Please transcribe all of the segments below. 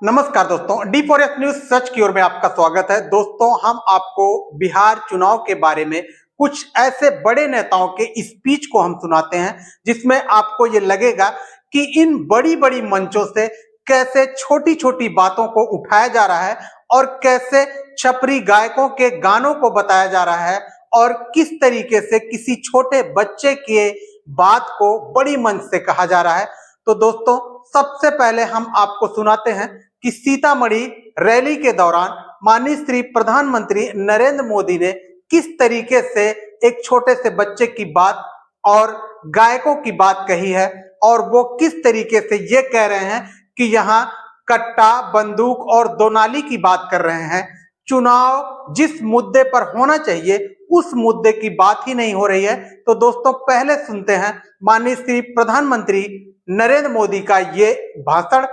नमस्कार दोस्तों, D4S news सच की ओर में आपका स्वागत है। दोस्तों, हम आपको बिहार चुनाव के बारे में कुछ ऐसे बड़े नेताओं के स्पीच को हम सुनाते हैं जिसमें आपको ये लगेगा कि इन बड़ी बड़ी मंचों से कैसे छोटी छोटी बातों को उठाया जा रहा है और कैसे छपरी गायकों के गानों को बताया जा रहा है और किस तरीके से किसी छोटे बच्चे के बात को बड़ी मंच से कहा जा रहा है। तो दोस्तों, सबसे पहले हम आपको सुनाते हैं कि सीतामढ़ी रैली के दौरान माननीय श्री प्रधानमंत्री नरेंद्र मोदी ने किस तरीके से एक छोटे से बच्चे की बात और गायकों की बात कही है और वो किस तरीके से ये कह रहे हैं कि यहाँ कट्टा बंदूक और दोनाली की बात कर रहे हैं। चुनाव जिस मुद्दे पर होना चाहिए उस मुद्दे की बात ही नहीं हो रही है। तो दोस्तों, पहले सुनते हैं माननीय श्री प्रधानमंत्री नरेंद्र मोदी का ये भाषण।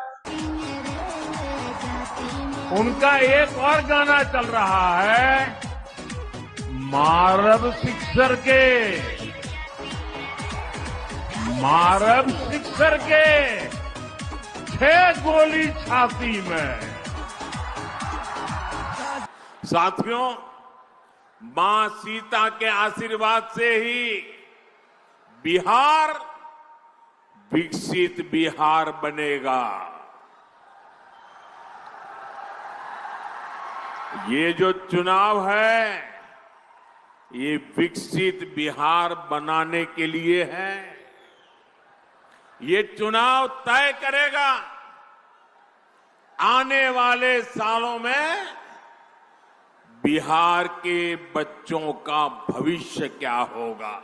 उनका एक और गाना चल रहा है, मारब सिक्सर के 6 गोली छाती में। साथियों, मां सीता के आशीर्वाद से ही बिहार विकसित बिहार बनेगा। ये जो चुनाव है, ये विकसित बिहार बनाने के लिए है। ये चुनाव तय करेगा आने वाले सालों में बिहार के बच्चों का भविष्य क्या होगा,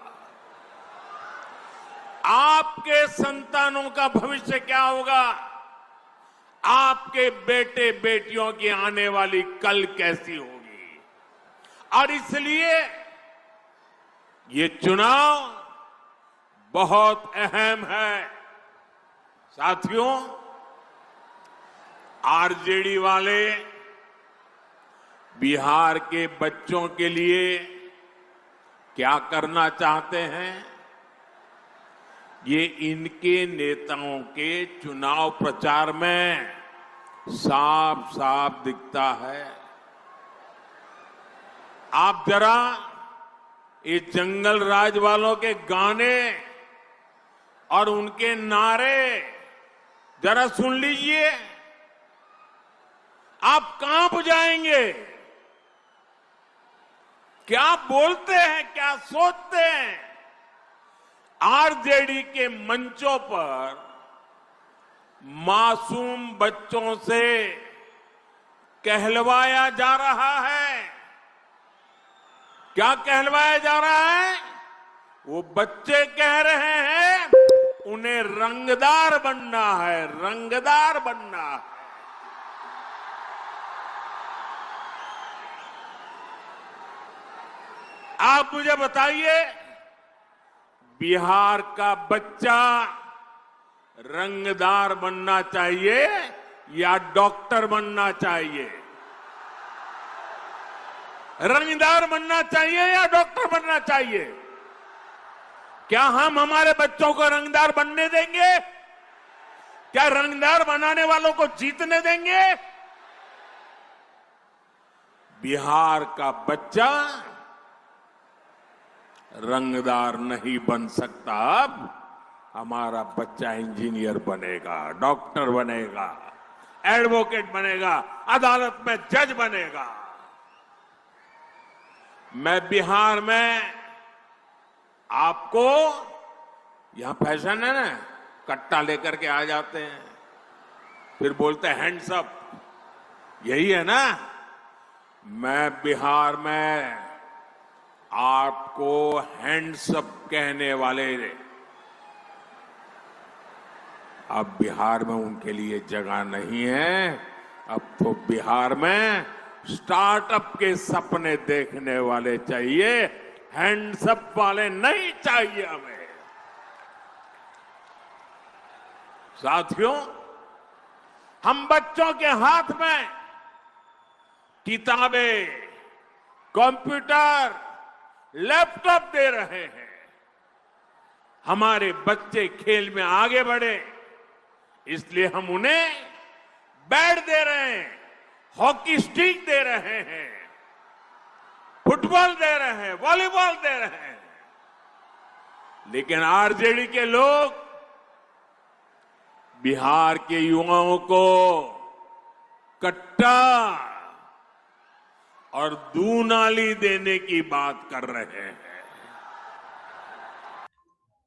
आपके संतानों का भविष्य क्या होगा, आपके बेटे बेटियों की आने वाली कल कैसी होगी। और इसलिए ये चुनाव बहुत अहम है। साथियों, आरजेडी वाले बिहार के बच्चों के लिए क्या करना चाहते हैं, ये इनके नेताओं के चुनाव प्रचार में साफ साफ दिखता है। आप जरा ये जंगल राज वालों के गाने और उनके नारे जरा सुन लीजिए, आप कांप जाएंगे। क्या बोलते हैं, क्या सोचते हैं। आरजेडी के मंचों पर मासूम बच्चों से कहलवाया जा रहा है। क्या कहलवाया जा रहा है? वो बच्चे कह रहे हैं उन्हें रंगदार बनना है, रंगदार बनना है। आप मुझे बताइए, बिहार का बच्चा रंगदार बनना चाहिए या डॉक्टर बनना चाहिए? रंगदार बनना चाहिए या डॉक्टर बनना चाहिए? क्या हम हमारे बच्चों को रंगदार बनने देंगे? क्या रंगदार बनाने वालों को जीतने देंगे? बिहार का बच्चा रंगदार नहीं बन सकता। अब हमारा बच्चा इंजीनियर बनेगा, डॉक्टर बनेगा, एडवोकेट बनेगा, अदालत में जज बनेगा। मैं बिहार में आपको, यहां फैशन है ना, कट्टा लेकर के आ जाते हैं, फिर बोलते हैं हैंड्स अप, यही है ना। मैं बिहार में आपको हैंड्स अप कहने वाले, अब बिहार में उनके लिए जगह नहीं है। अब तो बिहार में स्टार्टअप के सपने देखने वाले चाहिए, हैंड्स अप वाले नहीं चाहिए हमें। साथियों, हम बच्चों के हाथ में किताबें, कंप्यूटर, लैपटॉप दे रहे हैं। हमारे बच्चे खेल में आगे बढ़े, इसलिए हम उन्हें बैट दे रहे हैं, हॉकी स्टिक दे रहे हैं, फुटबॉल दे रहे हैं, वॉलीबॉल दे रहे हैं, लेकिन आरजेडी के लोग बिहार के युवाओं को कट्टा और दूनाली देने की बात कर रहे हैं।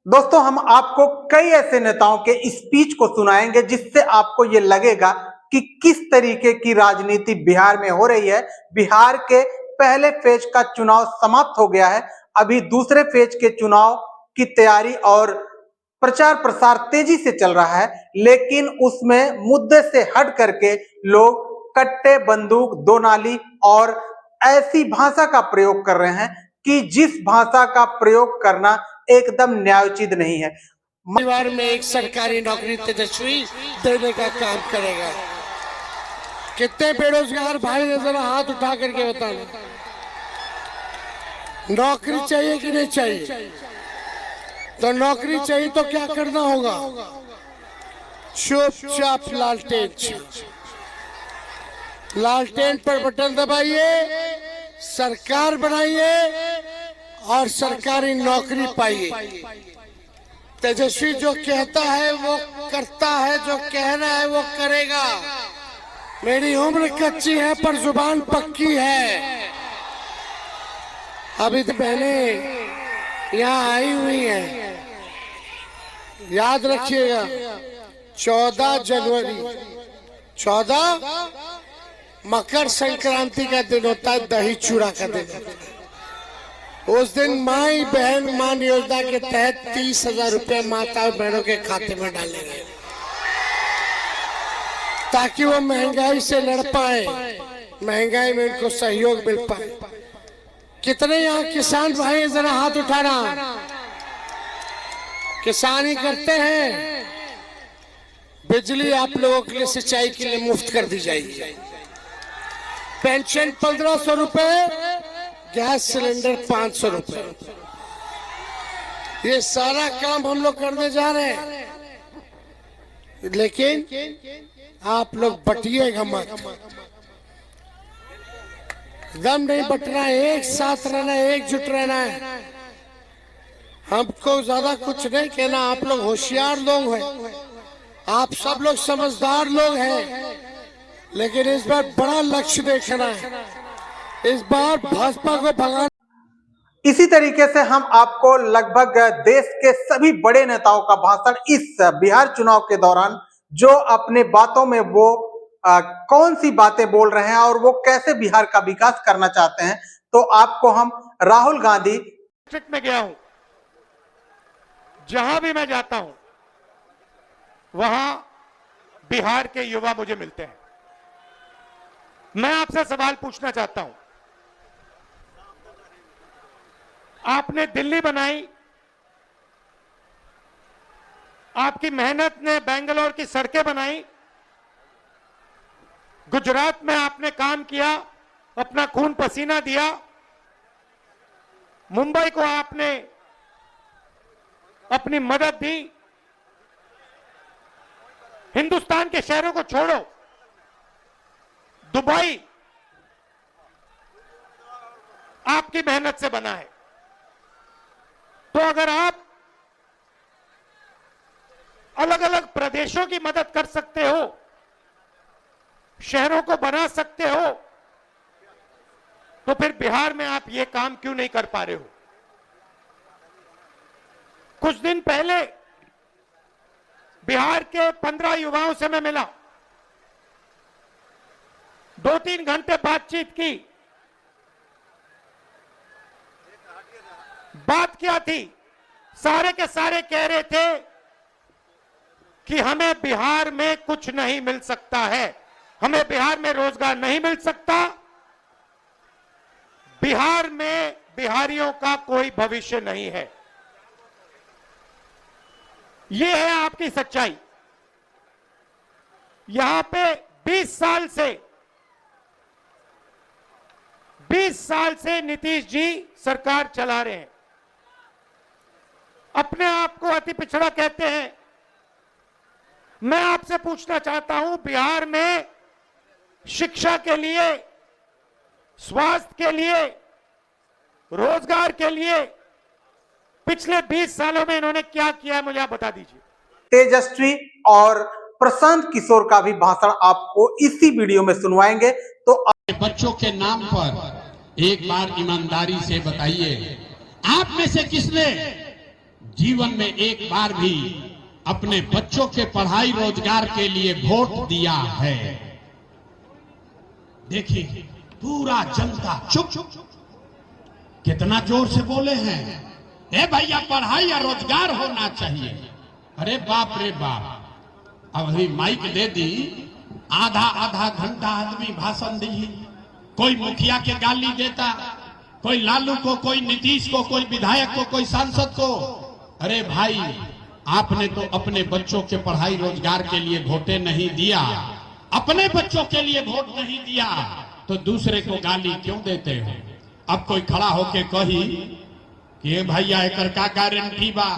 दोस्तों, हम आपको कई ऐसे नेताओं के स्पीच को सुनाएंगे जिससे आपको ये लगेगा कि किस तरीके की राजनीति बिहार में हो रही है। बिहार के पहले फेज का चुनाव समाप्त हो गया है, अभी दूसरे फेज के चुनाव की तैयारी और प्रचार प्रसार तेजी से चल रहा है, लेकिन उसमें मुद्दे से हट करके लोग कट्टे, बंदूक, दो नाली और ऐसी भाषा का प्रयोग कर रहे हैं कि जिस भाषा का प्रयोग करना एकदम न्यायोचित नहीं है। परिवार में एक सरकारी नौकरी तेजस्वी देने का काम करेगा। कितने बेरोजगार भाई ने जरा हाथ उठा करके बताना, नौकरी चाहिए कि नहीं चाहिए? तो नौकरी चाहिए तो क्या करना होगा? चुपचाप लालटेन पर बटन दबाइए, सरकार बनाइए और सरकारी नौकरी पाइए। तेजस्वी जो कहता है वो करता है, जो कह रहा है वो करेगा। मेरी उम्र कच्ची है पर जुबान पक्की है। अभी तो बहनें यहाँ आई हुई हैं, याद रखिएगा 14 जनवरी 14 मकर संक्रांति का दिन होता है, दही चूड़ा का दिन होता है। उस दिन माई बहन मान योजना के तहत 30,000 रुपए माता और बहनों के खाते में डालेंगे ताकि वो महंगाई से लड़ पाए, महंगाई में उनको सहयोग मिल पाए। कितने यहाँ किसान भाई जरा हाथ उठाना, किसानी करते हैं। बिजली आप लोगों के लिए, सिंचाई के लिए मुफ्त कर दी जाएगी। पेंशन 1500 रुपए, गैस सिलेंडर 500 रुपए। ये सारा काम हम लोग करने जा रहे हैं, लेकिन आप लोग बटिएगा मत। दम नहीं बटना है, एक साथ रहना है, एकजुट रहना है। हमको ज्यादा कुछ नहीं कहना, आप लोग होशियार लोग हैं, आप सब लोग समझदार लोग हैं, लेकिन इस बार बड़ा लक्ष्य देखना है। इस बार भाजपा को भगाना। इसी तरीके से हम आपको लगभग देश के सभी बड़े नेताओं का भाषण इस बिहार चुनाव के दौरान, जो अपने बातों में वो कौन सी बातें बोल रहे हैं और वो कैसे बिहार का विकास करना चाहते हैं, तो आपको हम राहुल गांधी डिस्ट्रिक्ट में गया हूं, जहां भी मैं जाता हूं वहां बिहार के युवा मुझे मिलते हैं। मैं आपसे सवाल पूछना चाहता हूं, आपने दिल्ली बनाई, आपकी मेहनत ने बेंगलोर की सड़कें बनाई, गुजरात में आपने काम किया, अपना खून पसीना दिया, मुंबई को आपने अपनी मदद दी। हिंदुस्तान के शहरों को छोड़ो, दुबई आपकी मेहनत से बना है। तो अगर आप अलग अलग प्रदेशों की मदद कर सकते हो, शहरों को बना सकते हो, तो फिर बिहार में आप ये काम क्यों नहीं कर पा रहे हो? कुछ दिन पहले बिहार के 15 युवाओं से मैं मिला, 2-3 घंटे बातचीत की। बात क्या थी? सारे के सारे कह रहे थे कि हमें बिहार में कुछ नहीं मिल सकता है, हमें बिहार में रोजगार नहीं मिल सकता, बिहार में बिहारियों का कोई भविष्य नहीं है। यह है आपकी सच्चाई। यहां पे 20 साल से नीतीश जी सरकार चला रहे हैं। अपने आप को अति पिछड़ा कहते हैं, मैं आपसे पूछना चाहता हूं, बिहार में शिक्षा के लिए, स्वास्थ्य के लिए, रोजगार के लिए पिछले 20 सालों में इन्होंने क्या किया है, मुझे आप बता दीजिए। तेजस्वी और प्रशांत किशोर का भी भाषण आपको इसी वीडियो में सुनवाएंगे। तो बच्चों के नाम पर एक बार ईमानदारी से बताइए, आप में से किसने जीवन में एक बार भी अपने बच्चों के पढ़ाई रोजगार के लिए वोट दिया है? देखिए पूरा जनता चुप। कितना जोर से बोले हैं, ए भैया पढ़ाई या रोजगार होना चाहिए। अरे बाप रे बाप, अब अभी माइक दे दी, आधा घंटा आदमी भाषण दी, कोई मुखिया के गाली देता, कोई लालू को, कोई नीतीश को, कोई विधायक को, कोई सांसद को। अरे भाई, आपने तो अपने बच्चों के पढ़ाई रोजगार के लिए वोटे नहीं दिया, अपने बच्चों के लिए वोट नहीं दिया, तो दूसरे को गाली क्यों देते हो? अब कोई खड़ा होके कही कि भैया एकर का गारंटी बा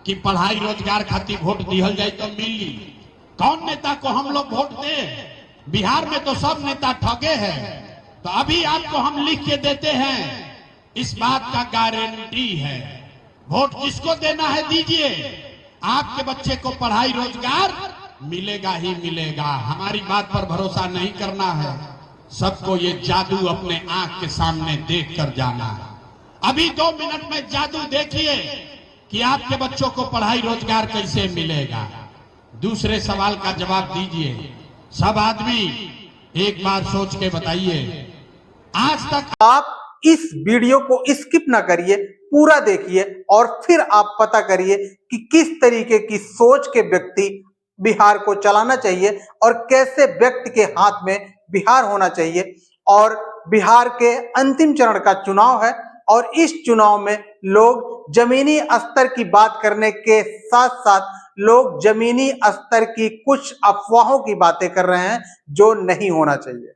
कि पढ़ाई रोजगार खातिर वोट दिहल जाए तो मिली? कौन नेता को हम लोग वोट दे? बिहार में तो सब नेता ठगे हैं। तो अभी आपको हम लिख के देते हैं, इस बात का गारंटी है, वोट किसको देना है दीजिए, आपके बच्चे को पढ़ाई रोजगार मिलेगा ही मिलेगा। हमारी बात पर भरोसा नहीं करना है, सबको ये जादू अपने आंख के सामने देख कर जाना है। अभी 2 मिनट में जादू देखिए कि आपके बच्चों को पढ़ाई रोजगार कैसे मिलेगा। दूसरे सवाल का जवाब दीजिए। सब आदमी एक बार सोच के बताइए, आज तक आप इस वीडियो को स्किप ना करिए, पूरा देखिए और फिर आप पता करिए कि किस तरीके की सोच के व्यक्ति बिहार को चलाना चाहिए और कैसे व्यक्ति के हाथ में बिहार होना चाहिए। और बिहार के अंतिम चरण का चुनाव है और इस चुनाव में लोग जमीनी स्तर की बात करने के साथ साथ लोग जमीनी स्तर की कुछ अफवाहों की बातें कर रहे हैं जो नहीं होना चाहिए।